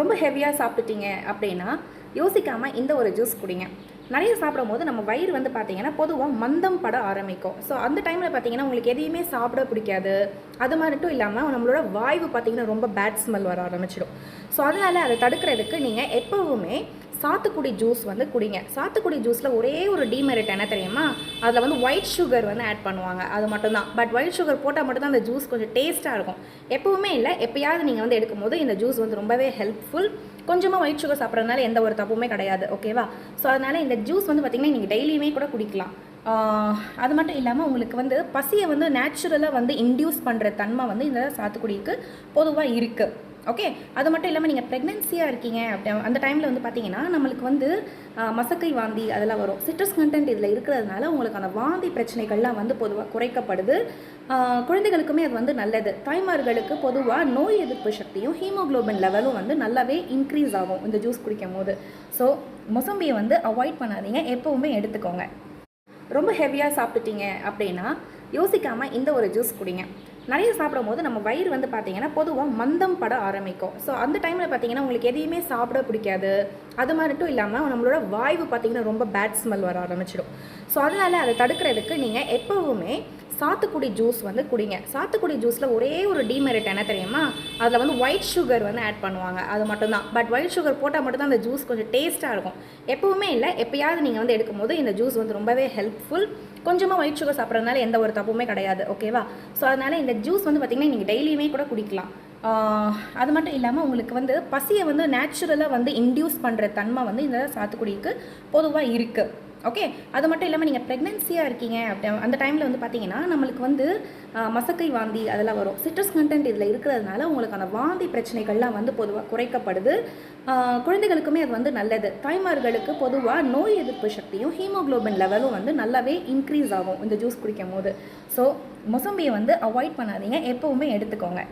ரொம்ப ஹெவியாக சாப்பிட்டீங்க அப்படின்னா யோசிக்காமல் இந்த ஒரு ஜூஸ் குடிங்க. நிறைய சாப்பிடும்போது நம்ம வயிறு வந்து பார்த்திங்கன்னா பொதுவாக மந்தம் பட ஆரம்பிக்கும். ஸோ அந்த டைமில் பார்த்திங்கன்னா உங்களுக்கு எதையுமே சாப்பிட பிடிக்காது. அது மட்டும் இல்லாமல் நம்மளோட வாய்வு பார்த்திங்கன்னா ரொம்ப பேட் ஸ்மெல் வர ஆரம்பிச்சிடும். ஸோ அதனால் அதை தடுக்கிறதுக்கு நீங்கள் எப்போவுமே சாத்துக்குடி ஜூஸ் வந்து குடிங்க. சாத்துக்குடி ஜூஸில் ஒரே ஒரு டீமெரிட் என்ன தெரியுமா, அதில் வந்து ஒயிட் சுகர் வந்து ஆட் பண்ணுவாங்க, அது மட்டும்தான். பட் ஒயிட் சுகர் போட்டால் மட்டும்தான் அந்த ஜூஸ் கொஞ்சம் டேஸ்ட்டாக இருக்கும். எப்போவுமே இல்லை, எப்போயாவது நீங்கள் வந்து எடுக்கும்போது இந்த ஜூஸ் வந்து ரொம்பவே ஹெல்ப்ஃபுல். கொஞ்சமாக ஒயிட் சுகர் சாப்பிட்றதுனால எந்த ஒரு தப்புமே கிடையாது, ஓகேவா? ஸோ அதனால் இந்த ஜூஸ் வந்து பார்த்திங்கன்னா நீங்கள் டெய்லியுமே கூட குடிக்கலாம். அது மட்டும் இல்லாமல் உங்களுக்கு வந்து பசியை வந்து நேச்சுரலாக வந்து இன்டியூஸ் பண்ணுற தன்மை வந்து இந்த சாத்துக்குடிக்கு பொதுவாக இருக்குது. ஓகே, அது மட்டும் இல்லாமல் நீங்கள் ப்ரெக்னென்சியாக இருக்கீங்க அப்படி அந்த டைமில் வந்து பார்த்தீங்கன்னா நம்மளுக்கு வந்து மசக்கை வாந்தி அதெல்லாம் வரும். சிட்ரஸ் கண்டென்ட் இதில் இருக்கிறதுனால உங்களுக்கு அந்த வாந்தி பிரச்சனைகள்லாம் வந்து பொதுவாக குறைக்கப்படுது. குழந்தைகளுக்குமே அது வந்து நல்லது. தாய்மார்களுக்கு பொதுவாக நோய் எதிர்ப்பு சக்தியும் ஹீமோக்ளோபின் லெவலும் வந்து நல்லாவே இன்க்ரீஸ் ஆகும் இந்த ஜூஸ் குடிக்கும் போது. ஸோ மொசம்பியை வந்து அவாய்ட் பண்ணாதீங்க, எப்போவுமே எடுத்துக்கோங்க. ரொம்ப ஹெவியாக சாப்பிட்டீங்க அப்படின்னா யோசிக்காமல் இந்த ஒரு ஜூஸ் குடிங்க. நிறைய சாப்பிடும்போது நம்ம வயிறு வந்து பார்த்திங்கன்னா பொதுவாக மந்தம் பட ஆரம்பிக்கும். ஸோ அந்த டைமில் பார்த்திங்கன்னா உங்களுக்கு எதையுமே சாப்பிட பிடிக்காது. அது மட்டும் இல்லாமல் நம்மளோட வாய்வு பார்த்திங்கன்னா ரொம்ப பேட் ஸ்மெல் வர ஆரம்பிச்சிடும். ஸோ அதனால் அதை தடுக்கிறதுக்கு நீங்கள் எப்போவுமே சாத்துக்குடி ஜூஸ் வந்து குடிங்க. சாத்துக்குடி ஜூஸில் ஒரே ஒரு டீமெரிட் என்ன தெரியுமா, அதில் வந்து ஒயிட் சுகர் வந்து ஆட் பண்ணுவாங்க, அது மட்டும்தான். பட் ஒயிட் சுகர் போட்டால் மட்டும்தான் அந்த ஜூஸ் கொஞ்சம் டேஸ்ட்டாக இருக்கும். எப்போவுமே இல்லை, எப்போயாவது நீங்கள் வந்து எடுக்கும்போது இந்த ஜூஸ் வந்து ரொம்பவே ஹெல்ப்ஃபுல். கொஞ்சமாக ஒயிட் சுகர் சாப்பிட்றதுனால எந்த ஒரு தப்புமே கிடையாது, ஓகேவா? ஸோ அதனால் இந்த ஜூஸ் வந்து பார்த்திங்கன்னா நீங்கள் டெய்லியுமே கூட குடிக்கலாம். அது மட்டும் இல்லாமல் உங்களுக்கு வந்து பசியை வந்து நேச்சுரலாக வந்து இன்டியூஸ் பண்ணுற தன்மை வந்து இந்த சாத்துக்குடிக்கு பொதுவாக இருக்குது. ஓகே, அது மட்டும் இல்லாமல் நீங்கள் ப்ரெக்னென்சியாக இருக்கீங்க அப்படி அந்த டைமில் வந்து பார்த்திங்கன்னா நம்மளுக்கு வந்து மசக்கை வாந்தி அதெல்லாம் வரும். சிட்ரஸ் கண்டென்ட் இதில் இருக்கிறதுனால உங்களுக்கு அந்த வாந்தி பிரச்சனைகள்லாம் வந்து பொதுவாக குறைக்கப்படுது. குழந்தைகளுக்குமே அது வந்து நல்லது. தாய்மார்களுக்கு பொதுவாக நோய் எதிர்ப்பு சக்தியும் ஹீமோக்ளோபின் லெவலும் வந்து நல்லாவே இன்க்ரீஸ் ஆகும் இந்த ஜூஸ் குடிக்கும் போது. ஸோ மொசம்பியை வந்து அவாய்ட் பண்ணாதீங்க, எப்போவுமே எடுத்துக்கோங்க.